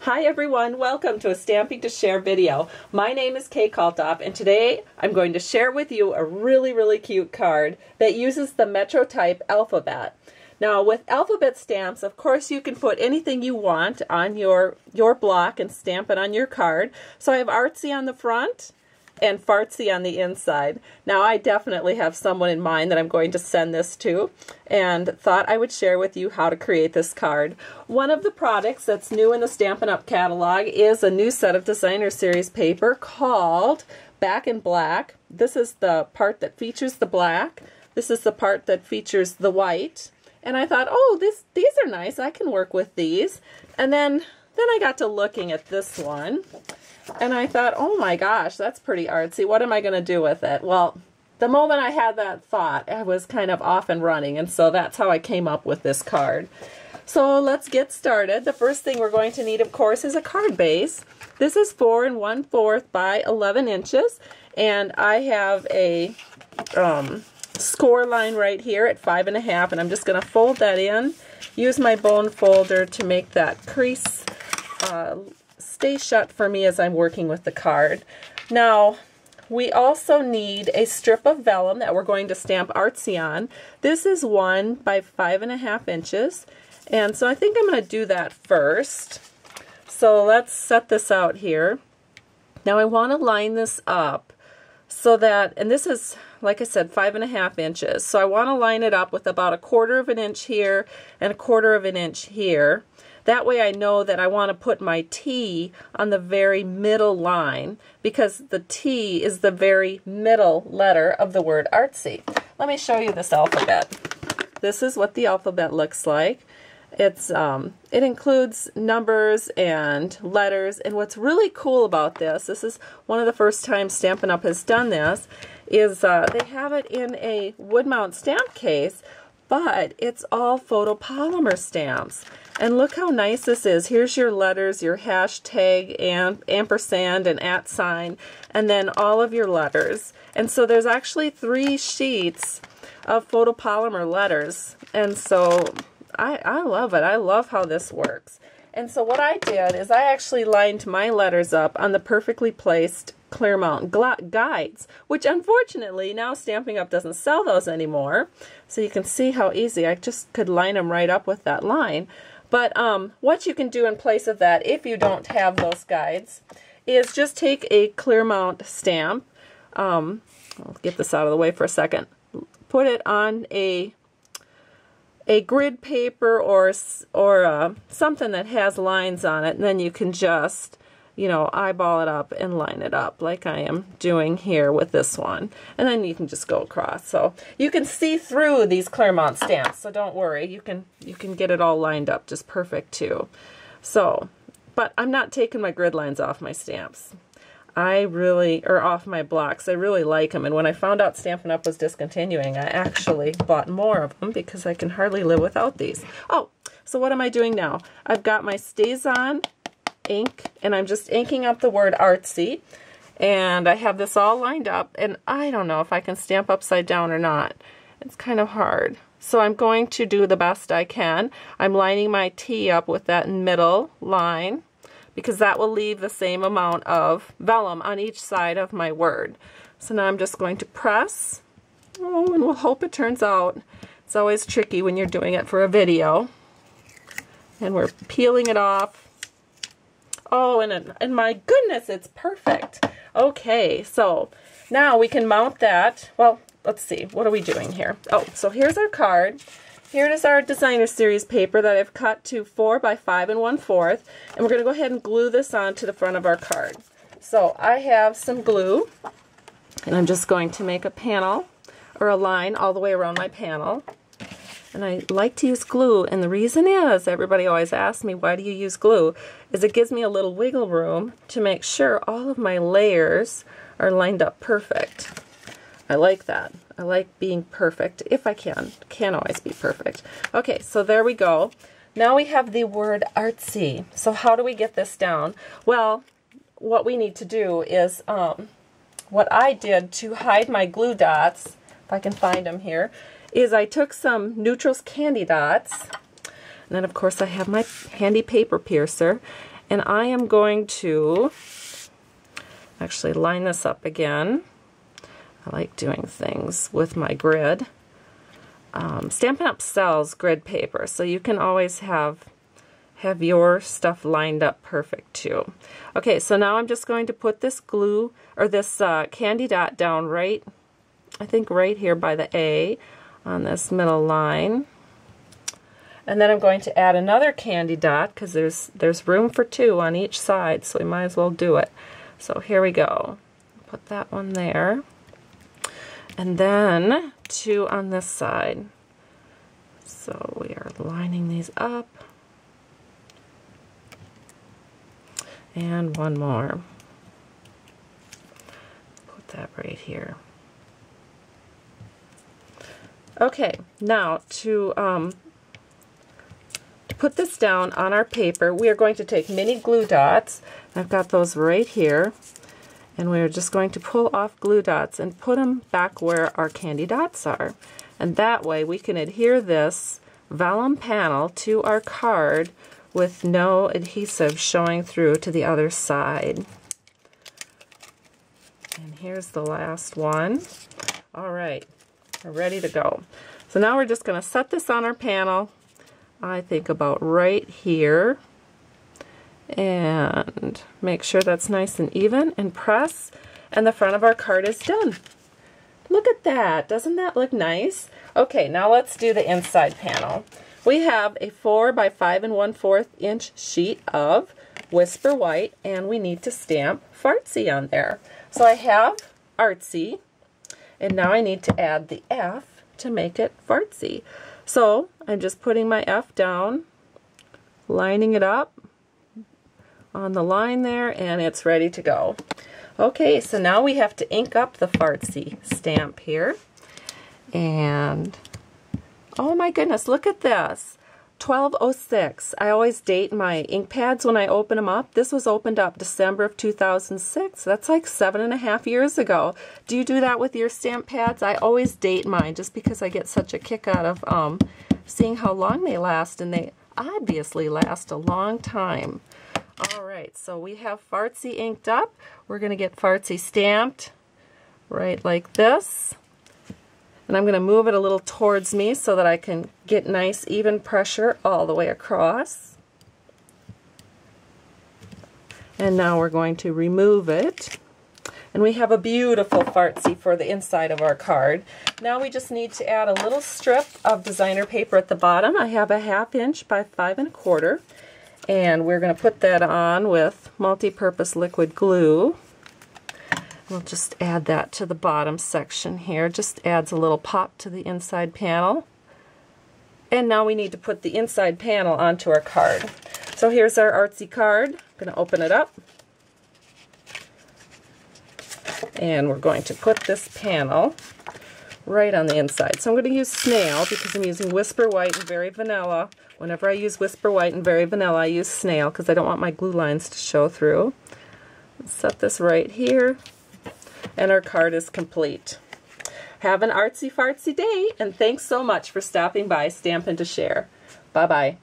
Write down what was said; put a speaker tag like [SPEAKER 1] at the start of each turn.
[SPEAKER 1] Hi everyone, welcome to a Stamping to Share video. My name is Kalthoff and today I'm going to share with you a really cute card that uses the Metro type alphabet. Now with alphabet stamps, of course you can put anything you want on your block and stamp it on your card. So I have Artsy on the front and Fartsy on the inside. Now I definitely have someone in mind that I'm going to send this to and thought I would share with you how to create this card. One of the products that's new in the Stampin' Up! Catalog is a new set of designer series paper called Back in Black. This is the part that features the black. This is the part that features the white. And I thought, oh, these are nice. I can work with these. And then I got to looking at this one. And I thought, oh my gosh, that's pretty artsy. What am I going to do with it? Well, the moment I had that thought, I was kind of off and running. And so that's how I came up with this card. So let's get started. The first thing we're going to need, of course, is a card base. This is 4 1/4 by 11 inches. And I have a score line right here at 5 1/2. And I'm just going to fold that in. Use my bone folder to make that crease stay shut for me as I'm working with the card. Now, we also need a strip of vellum that we're going to stamp Artsy on. This is 1 by 5 1/2 inches, and so I think I'm going to do that first. So let's set this out here. Now I want to line this up so that, and this is, like I said, 5 1/2 inches. So I want to line it up with about 1/4 of an inch here and 1/4 of an inch here. That way I know that I want to put my T on the very middle line because the T is the very middle letter of the word Artsy. Let me show you this alphabet. This is what the alphabet looks like. It includes numbers and letters, and what's really cool about this is one of the first times Stampin' Up! Has done this, is they have it in a wood mount stamp case, but it's all photopolymer stamps. And look how nice this is. Here's your letters, your hashtag, and ampersand, and @ sign, and then all of your letters. And so there's actually 3 sheets of photopolymer letters. And so I love it. I love how this works. And so what I did is I actually lined my letters up on the perfectly placed clear mount guides, which unfortunately now Stampin' Up! Doesn't sell those anymore. So you can see how easy I just could line them right up with that line. But what you can do in place of that, if you don't have those guides, is just take a clear mount stamp. I'll get this out of the way for a second. Put it on a grid paper or something that has lines on it, and then you can just, you know, eyeball it up and line it up like I am doing here with this one. And then you can just go across. So you can see through these clear mount stamps, so don't worry. You can get it all lined up just perfect too. So, but I'm not taking my grid lines off my stamps. Or off my blocks. I really like them. And when I found out Stampin' Up! Was discontinuing, I actually bought more of them because I can hardly live without these. Oh, so what am I doing now? I've got my StazOn ink, and I'm just inking up the word Artsy, and I have this all lined up, and I don't know if I can stamp upside down or not. It's kind of hard. So I'm going to do the best I can. I'm lining my T up with that middle line because that will leave the same amount of vellum on each side of my word. So now I'm just going to press, and we'll hope it turns out. It's always tricky when you're doing it for a video. And we're peeling it off. Oh, and my goodness, it's perfect. Okay, so now we can mount that. Well, let's see, what are we doing here? Oh, so here's our card. Here is our designer series paper that I've cut to 4 by 5 1/4, and we're going to go ahead and glue this onto the front of our card. So I have some glue, and I'm just going to make a panel or a line all the way around my panel. And I like to use glue, and the reason is, everybody always asks me, why do you use glue? Is it gives me a little wiggle room to make sure all of my layers are lined up perfect. I like that. I like being perfect, if I can. Can't always be perfect. Okay, so there we go. Now we have the word Artsy. So how do we get this down? Well, what we need to do is, what I did to hide my glue dots, if I can find them here, is I took some Neutrals candy dots, and then of course I have my handy paper piercer, And I am going to actually line this up again. I like doing things with my grid. Stampin' Up! Sells grid paper, so you can always have your stuff lined up perfect too. Okay, so now I'm just going to put this glue, or this candy dot down right, I think right here by the A on this middle line. And then I'm going to add another candy dot because there's room for 2 on each side, so we might as well do it. So here we go. Put that one there. And then 2 on this side. So we are lining these up. And 1 more. Put that right here. Okay, now to put this down on our paper, we are going to take mini glue dots. I've got those right here. And we're just going to pull off glue dots and put them back where our candy dots are. And that way we can adhere this vellum panel to our card with no adhesive showing through to the other side. And here's the last one. All right, we're ready to go. So now we're just going to set this on our panel, I think about right here, and make sure that's nice and even, and press, and the front of our card is done. Look at that. Doesn't that look nice? Okay, now let's do the inside panel. We have a 4 by 5 1/4 inch sheet of Whisper White, and we need to stamp Fartsy on there. So I have Artsy, and now I need to add the F to make it Fartsy. So I'm just putting my F down, lining it up on the line there, and it's ready to go. Okay, so now we have to ink up the Fartsy stamp here. And oh my goodness, look at this. 1206. I always date my ink pads when I open them up. This was opened up December of 2006. That's like 7.5 years ago. Do you do that with your stamp pads? I always date mine just because I get such a kick out of seeing how long they last, and they obviously last a long time. All right, so we have Fartsy inked up. We're going to get Fartsy stamped right like this. And I'm going to move it a little towards me so that I can get nice even pressure all the way across. And now we're going to remove it. And we have a beautiful Fartsy for the inside of our card. Now we just need to add a little strip of designer paper at the bottom. I have a 1/2 inch by 5 1/4. And we're going to put that on with multi-purpose liquid glue. We'll just add that to the bottom section here. Just adds a little pop to the inside panel. And now we need to put the inside panel onto our card. So here's our Artsy card. I'm going to open it up. And we're going to put this panel right on the inside. So I'm going to use Snail because I'm using Whisper White and Very Vanilla. Whenever I use Whisper White and Very Vanilla, I use Snail because I don't want my glue lines to show through. Set this right here. And our card is complete. Have an artsy fartsy day, and thanks so much for stopping by Stampin' to Share. Bye-bye.